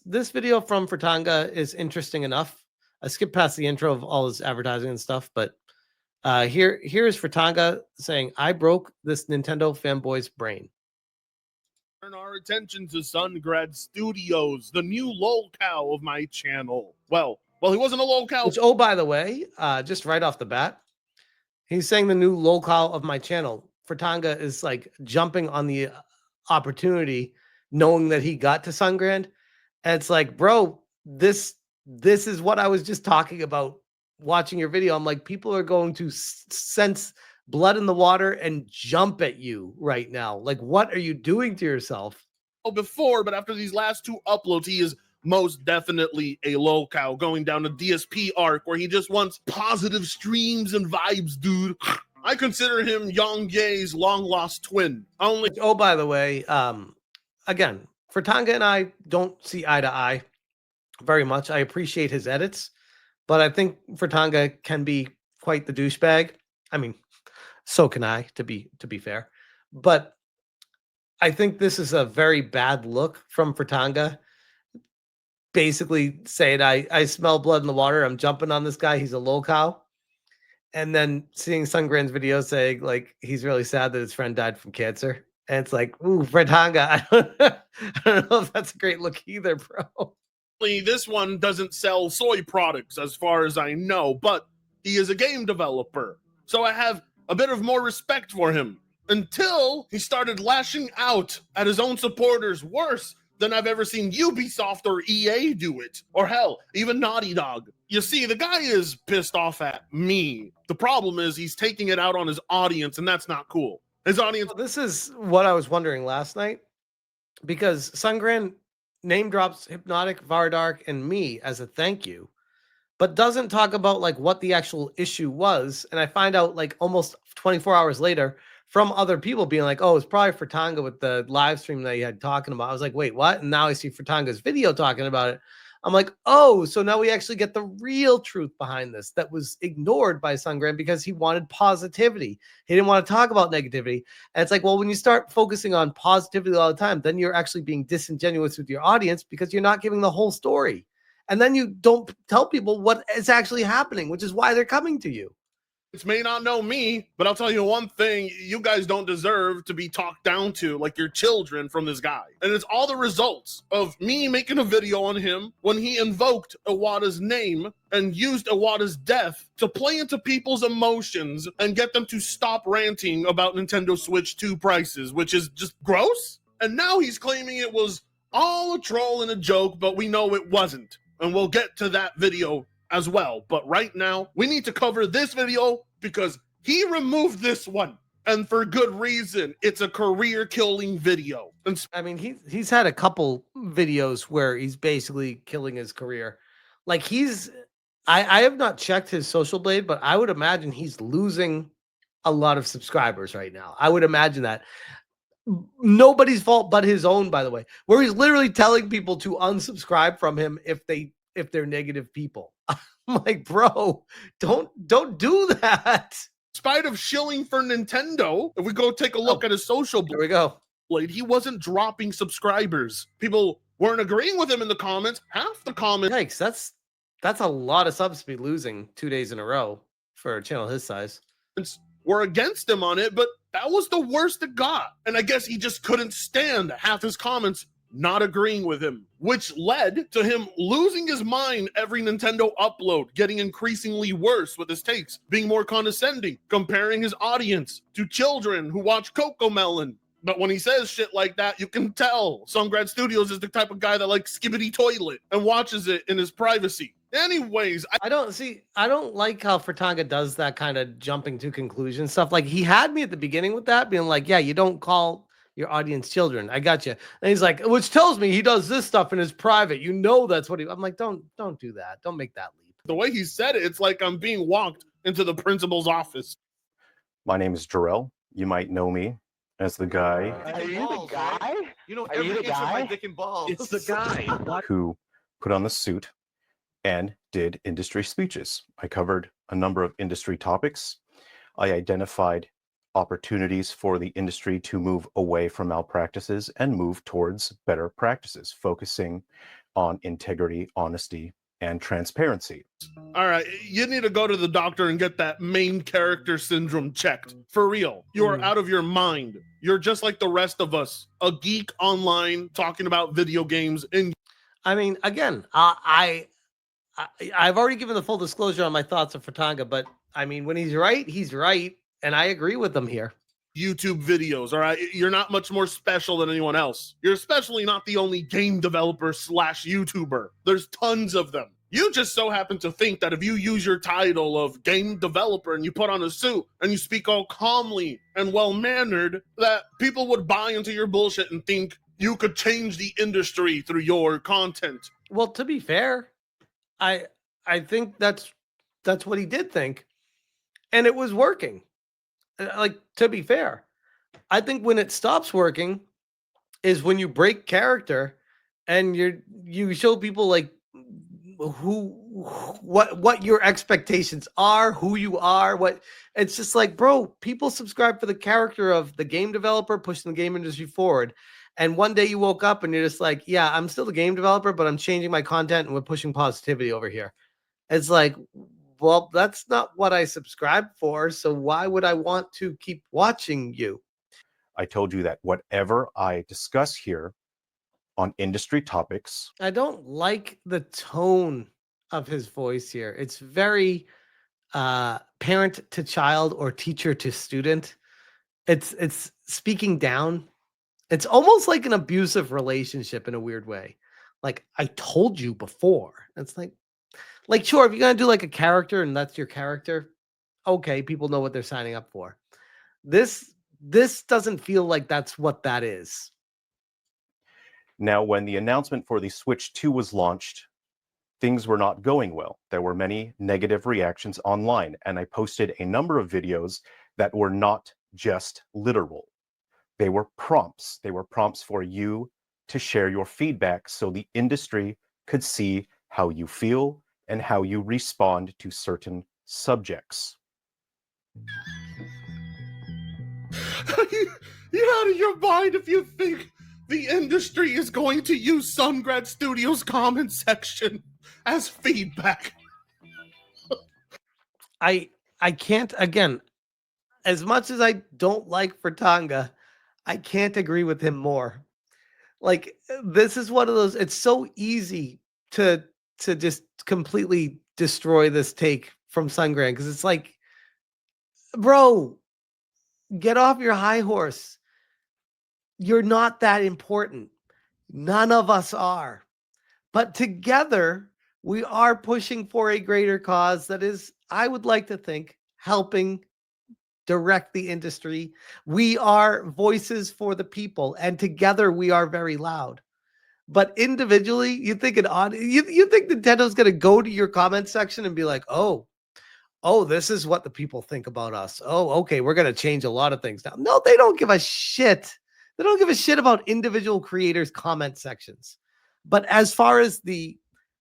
This video from Fertanga is interesting enough. I skipped past the intro of all his advertising and stuff, but here is Fritanga saying, "I broke this Nintendo fanboy's brain." Turn our attention to Sungrand Studios, the new lolcow of my channel. Well, he wasn't a lolcow. Which, oh, by the way, just right off the bat, he's saying the new lolcow of my channel. Fritanga is like jumping on the opportunity, knowing that he got to Sungrand, and it's like, bro, this is what I was just talking about watching your video. I'm like, people are going to sense blood in the water and jump at you right now. Like, what are you doing to yourself? Before, but after these last two uploads, he is most definitely a lolcow going down a DSP arc where he just wants positive streams and vibes, dude. I consider him Yang Ye's long lost twin. Only. Oh, by the way, again, Fertanga and I don't see eye to eye very much. I appreciate his edits, but I think Fertanga can be quite the douchebag. I mean, so can I, to be fair. But I think this is a very bad look from Fertanga. Basically saying, I smell blood in the water. I'm jumping on this guy. He's a lolcow. And then seeing Sungrand's video saying, like, he's really sad that his friend died from cancer. And it's like, ooh, Fritanga. I don't know if that's a great look either, bro. This one doesn't sell soy products as far as I know, but he is a game developer. So I have a bit of more respect for him until he started lashing out at his own supporters worse than I've ever seen Ubisoft or EA do it, or hell, even Naughty Dog. You see, the guy is pissed off at me. The problem is he's taking it out on his audience, and that's not cool. His audience. This is what I was wondering last night, because Sungrand name drops Hypnotic, Vardark, and me as a thank you, but doesn't talk about like what the actual issue was. And I find out like almost 24 hours later from other people being like, oh, it's probably Fertanga with the live stream that you had talking about. I was like, wait, what? And now I see Fertanga's video talking about it. I'm like, oh, so now we actually get the real truth behind this that was ignored by Sungrand because he wanted positivity. He didn't want to talk about negativity. And it's like, well, when you start focusing on positivity all the time, then you're actually being disingenuous with your audience because you're not giving the whole story. And then you don't tell people what is actually happening, which is why they're coming to you. May not know me, but I'll tell you one thing, you guys don't deserve to be talked down to like your children from this guy. And it's all the results of me making a video on him when he invoked Iwata's name and used Iwata's death to play into people's emotions and get them to stop ranting about Nintendo Switch 2 prices, which is just gross. And now he's claiming it was all a troll and a joke, but we know it wasn't. And we'll get to that video as well. But right now, we need to cover this video because he removed this one. And for good reason. It's a career-killing video. And I mean, he's had a couple videos where he's basically killing his career. Like I have not checked his social blade, but I would imagine he's losing a lot of subscribers right now. I would imagine that. Nobody's fault but his own, by the way, where he's literally telling people to unsubscribe from him if they're negative people. I'm like, bro, don't do that. In spite of shilling for Nintendo, if we go take a look at his social blade, here we go. He wasn't dropping subscribers. People weren't agreeing with him in the comments. Half the comments. Yikes, that's a lot of subs to be losing 2 days in a row for a channel his size. Were against him on it, but that was the worst it got. And I guess he just couldn't stand half his comments not agreeing with him, which led to him losing his mind every Nintendo upload, getting increasingly worse with his takes, being more condescending, comparing his audience to children who watch Cocomelon. But when he says shit like that, you can tell Sungrand Studios is the type of guy that likes Skibbity Toilet and watches it in his privacy. Anyways, I don't like how Fertanga does that kind of jumping to conclusion stuff. Like, he had me at the beginning with that, being like, yeah, you don't call your audience children. I got you. And he's like, which tells me he does this stuff in his private. You know, that's what I'm like, don't do that. Don't make that leap. The way he said it, it's like I'm being walked into the principal's office. My name is Jerrel. You might know me as the guy. Are you the guy? You know every inch of my dick and balls. It's the guy who put on the suit and did industry speeches. I covered a number of industry topics. I identified opportunities for the industry to move away from malpractices and move towards better practices, focusing on integrity, honesty, and transparency. All right, you need to go to the doctor and get that main character syndrome checked. For real. You are out of your mind. You're just like the rest of us, a geek online talking about video games. And I mean, again, I've already given the full disclosure on my thoughts of Fritanga, but I mean, when he's right, and I agree with him here. YouTube videos, all right? You're not much more special than anyone else. You're especially not the only game developer / YouTuber. There's tons of them. You just so happen to think that if you use your title of game developer and you put on a suit and you speak all calmly and well-mannered, that people would buy into your bullshit and think you could change the industry through your content. Well, to be fair, I think that's what he did think, and it was working. Like, to be fair, I think when it stops working is when you break character and you show people like what your expectations are, who you are, what it's just like, bro, people subscribe for the character of the game developer pushing the game industry forward. And one day you woke up and you're just like, yeah, I'm still the game developer, but I'm changing my content and we're pushing positivity over here. It's like, well, that's not what I subscribe for. So why would I want to keep watching you? I told you that whatever I discuss here on industry topics, I don't like the tone of his voice here. It's very parent to child or teacher to student. It's speaking down. It's almost like an abusive relationship in a weird way. Like, I told you before. It's like sure, if you're gonna do like a character and that's your character, okay, people know what they're signing up for. This doesn't feel like that's what that is. now when the announcement for the Switch 2 was launched, things were not going well. There were many negative reactions online, and I posted a number of videos that were not just literal. They were prompts. They were prompts for you to share your feedback so the industry could see how you feel and how you respond to certain subjects. You're out of your mind if you think the industry is going to use Sungrand Studios' comment section as feedback. I can't, again, as much as I don't like Fertanga, I can't agree with him more. Like, this is one of those, it's so easy to just completely destroy this take from Sungrand, because it's like, bro, get off your high horse. You're not that important. None of us are. But together, we are pushing for a greater cause that is, I would like to think, helping direct the industry. We are voices for the people, and together we are very loud. But individually, you think you think Nintendo's going to go to your comment section and be like, oh, this is what the people think about us. Oh, okay, we're going to change a lot of things now. No, they don't give a shit. They don't give a shit about individual creators' comment sections. But as far as the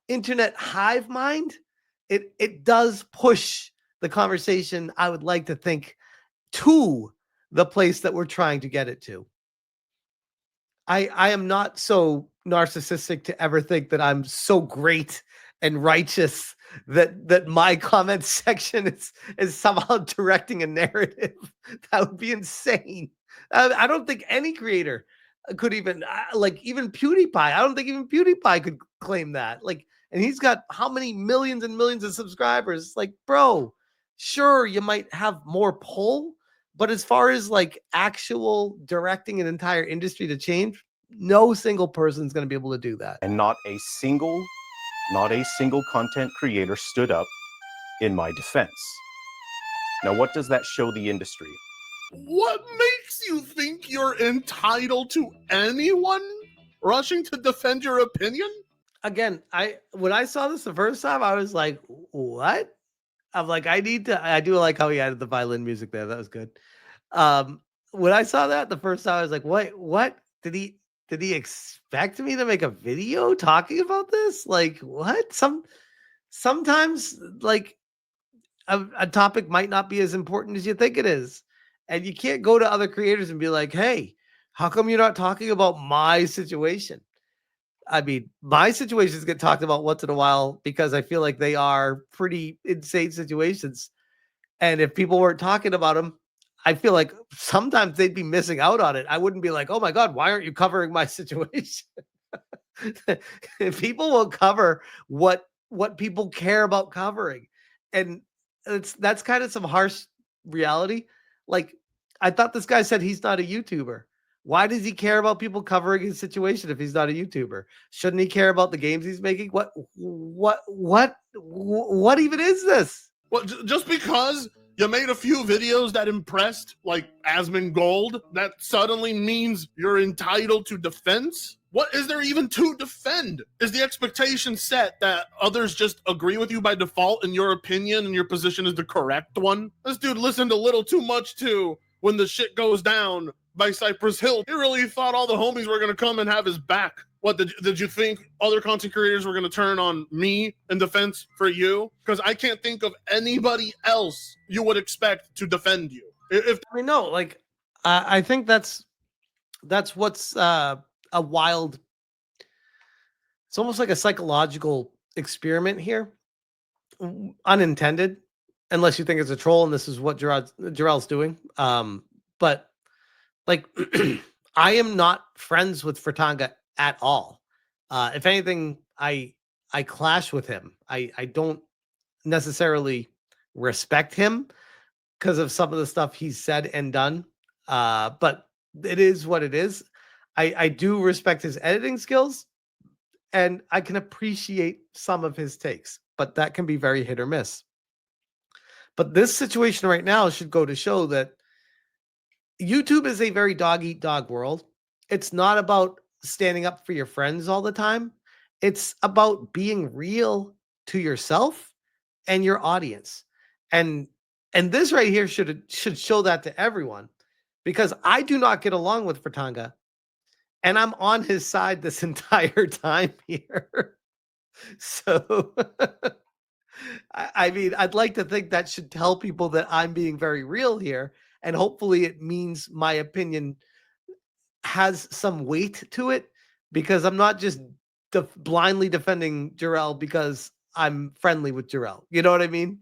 internet hive mind, it does push the conversation, I would like to think, to the place that we're trying to get it to. I am not so narcissistic to ever think that I'm so great and righteous that my comment section is somehow directing a narrative. That would be insane. I don't think any creator could even, like, even PewDiePie. I don't think even PewDiePie could claim that. Like, and he's got how many millions and millions of subscribers? Like, bro, sure, you might have more pull, but as far as like actual directing an entire industry to change, no single person's going to be able to do that. And not a single content creator stood up in my defense. Now, what does that show the industry? What makes you think you're entitled to anyone rushing to defend your opinion? Again, when I saw this the first time, I was like, what? I'm like, I do like how he added the violin music there. That was good. When I saw that the first time, I was like, what? Did he expect me to make a video talking about this? Like, what? Sometimes like a topic might not be as important as you think it is. And you can't go to other creators and be like, hey, how come you're not talking about my situation? I mean, my situations get talked about once in a while because I feel like they are pretty insane situations. And if people weren't talking about them, I feel like sometimes they'd be missing out on it. I wouldn't be like, oh my God, why aren't you covering my situation? People will cover what people care about covering. And that's kind of some harsh reality. Like, I thought this guy said he's not a YouTuber. Why does he care about people covering his situation if he's not a YouTuber? Shouldn't he care about the games he's making? What even is this? Well, just because you made a few videos that impressed, like Asmongold, that suddenly means you're entitled to defense? What is there even to defend? Is the expectation set that others just agree with you by default in your opinion and your position is the correct one? This dude listened a little too much to When the Shit Goes Down by Cypress Hill. He really thought all the homies were going to come and have his back. What, did you think other content creators were going to turn on me in defense for you? Because I can't think of anybody else you would expect to defend you. I mean, no, like, I think that's what's a wild, it's almost like a psychological experiment here, unintended, unless you think it's a troll and this is what Jerrel's doing. But like, I am not friends with Fertanga at all. If anything, I clash with him. I don't necessarily respect him because of some of the stuff he's said and done. But it is what it is. I do respect his editing skills and I can appreciate some of his takes, but that can be very hit or miss. But this situation right now should go to show that YouTube is a very dog eat dog world. It's not about standing up for your friends all the time. It's about being real to yourself and your audience. And this right here should show that to everyone, because I do not get along with Fritanga, and I'm on his side this entire time here. So, I mean, I'd like to think that should tell people that I'm being very real here, and hopefully it means my opinion has some weight to it, because I'm not just blindly defending Jerrel because I'm friendly with Jerrel. You know what I mean?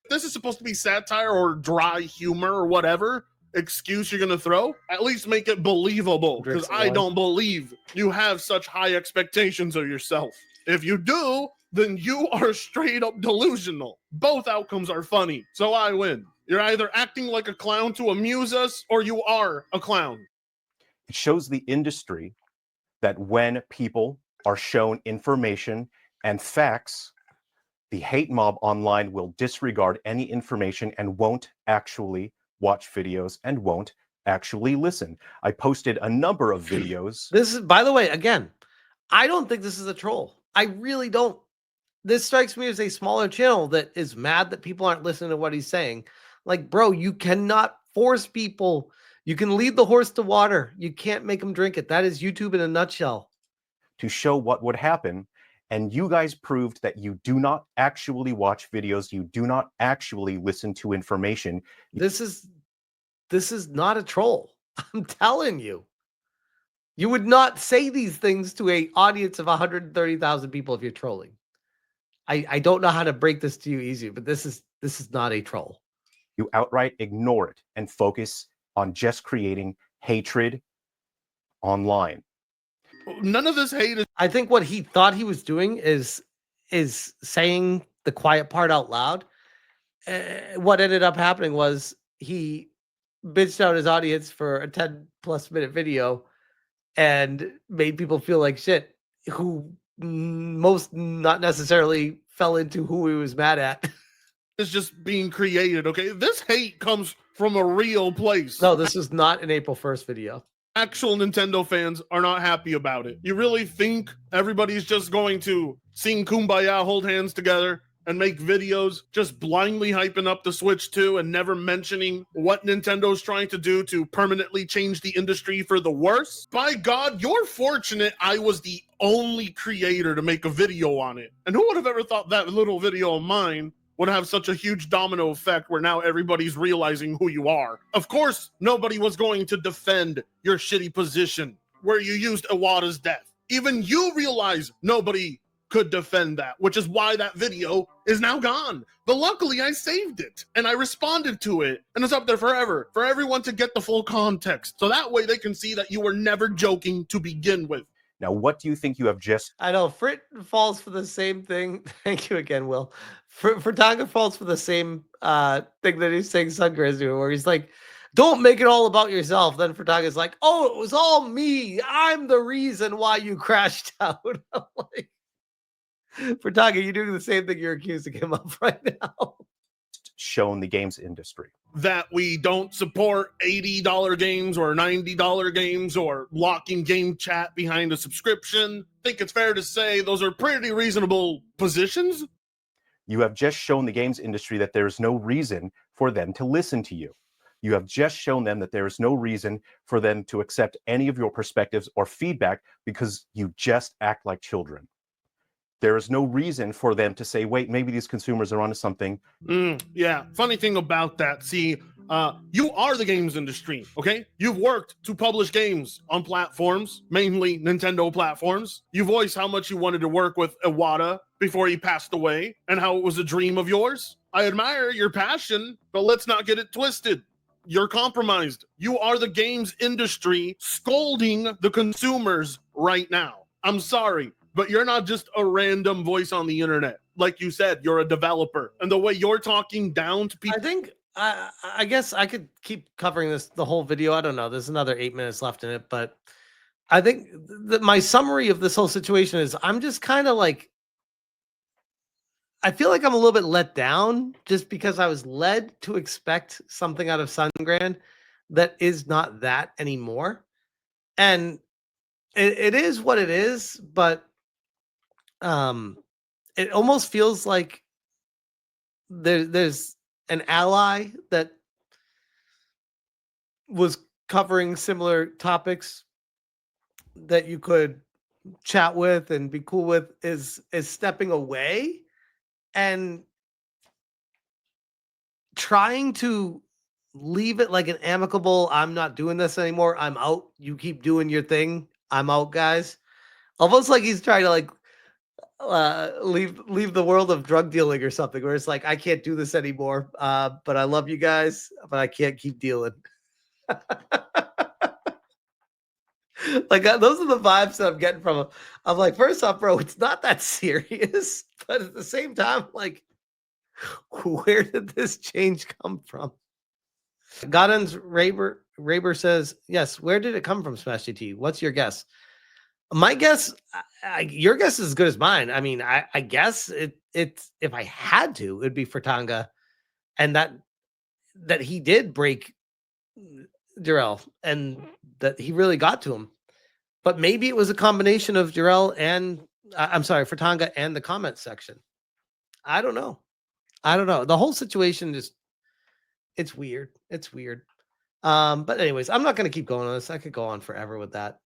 This is supposed to be satire or dry humor or whatever excuse you're gonna throw. At least make it believable, because I don't believe you have such high expectations of yourself. If you do, then you are straight up delusional. Both outcomes are funny, so I win. You're either acting like a clown to amuse us, or you are a clown. It shows the industry that when people are shown information and facts, the hate mob online will disregard any information and won't actually watch videos and won't actually listen. I posted a number of videos. This is, by the way, again, I don't think this is a troll. I really don't. This strikes me as a smaller channel that is mad that people aren't listening to what he's saying. Like, bro, you cannot force people. You can lead the horse to water. You can't make them drink it. That is YouTube in a nutshell. To show what would happen. And you guys proved that you do not actually watch videos. You do not actually listen to information. This is not a troll. I'm telling you. You would not say these things to an audience of 130,000 people if you're trolling. I don't know how to break this to you easy, but this is not a troll. You outright ignore it and focus on just creating hatred online. None of this hate is. I think what he thought he was doing is saying the quiet part out loud. What ended up happening was he bitched out his audience for a 10+ minute video and made people feel like shit, who most not necessarily fell into who he was mad at. It's just being created, okay? This hate comes from a real place. No, this is not an April 1st video. Actual Nintendo fans are not happy about it. You really think everybody's just going to sing Kumbaya, hold hands together, and make videos just blindly hyping up the Switch 2 and never mentioning what Nintendo's trying to do to permanently change the industry for the worse? By God, you're fortunate I was the only creator to make a video on it. And who would have ever thought that little video of mine would have such a huge domino effect where now everybody's realizing who you are? Of course, nobody was going to defend your shitty position where you used Iwata's death. Even you realize nobody could defend that, which is why that video is now gone. But luckily I saved it and I responded to it, and it's up there forever for everyone to get the full context. So that way they can see that you were never joking to begin with. Now, what do you think you have just... I know Frit falls for the same thing. Thank you again, Will. Fertanga falls for the same thing that he's saying Sungrand doing, where he's like, don't make it all about yourself. Then Fertanga's like, oh, it was all me. I'm the reason why you crashed out. I'm like, Fertanga, you're doing the same thing you're accusing him of right now. shown the games industry? That we don't support $80 games or $90 games or locking game chat behind a subscription. I think it's fair to say those are pretty reasonable positions. You have just shown the games industry that there is no reason for them to listen to you. You have just shown them that there is no reason for them to accept any of your perspectives or feedback because you just act like children. There is no reason for them to say, wait, maybe these consumers are onto something. Yeah, funny thing about that, see, you are the games industry, okay? You've worked to publish games on platforms, mainly Nintendo platforms. You voiced how much you wanted to work with Iwata before he passed away and how it was a dream of yours. I admire your passion, but let's not get it twisted. You're compromised. You are the games industry scolding the consumers right now. I'm sorry, but you're not just a random voice on the internet. Like you said, you're a developer. And the way you're talking down to people... I think, I guess I could keep covering the whole video. I don't know. There's another 8 minutes left in it. But I think my summary of this whole situation is I'm just kind of like, I feel like I'm a little bit let down just because I was led to expect something out of Sungrand that is not that anymore. And it is what it is, but it almost feels like there's an ally that was covering similar topics that you could chat with and be cool with is stepping away and trying to leave it like an amicable, I'm not doing this anymore, I'm out, you keep doing your thing, I'm out, guys. Almost like he's trying to like leave the world of drug dealing or something, where it's like, I can't do this anymore, but I love you guys, but I can't keep dealing. Like those are the vibes that I'm getting from him. I'm like, first off, bro, it's not that serious, but at the same time, like, where did this change come from? Godden's Raber says, yes, where did it come from, Smash GT? What's your guess? My guess, your guess is as good as mine. I mean, I guess it's if I had to, it'd be Fritanga, and that he did break Jerrel and that he really got to him. But maybe it was a combination of Jerrel and Fritanga and the comment section. I don't know. The whole situation just, it's weird. But anyways, I'm not going to keep going on this. I could go on forever with that.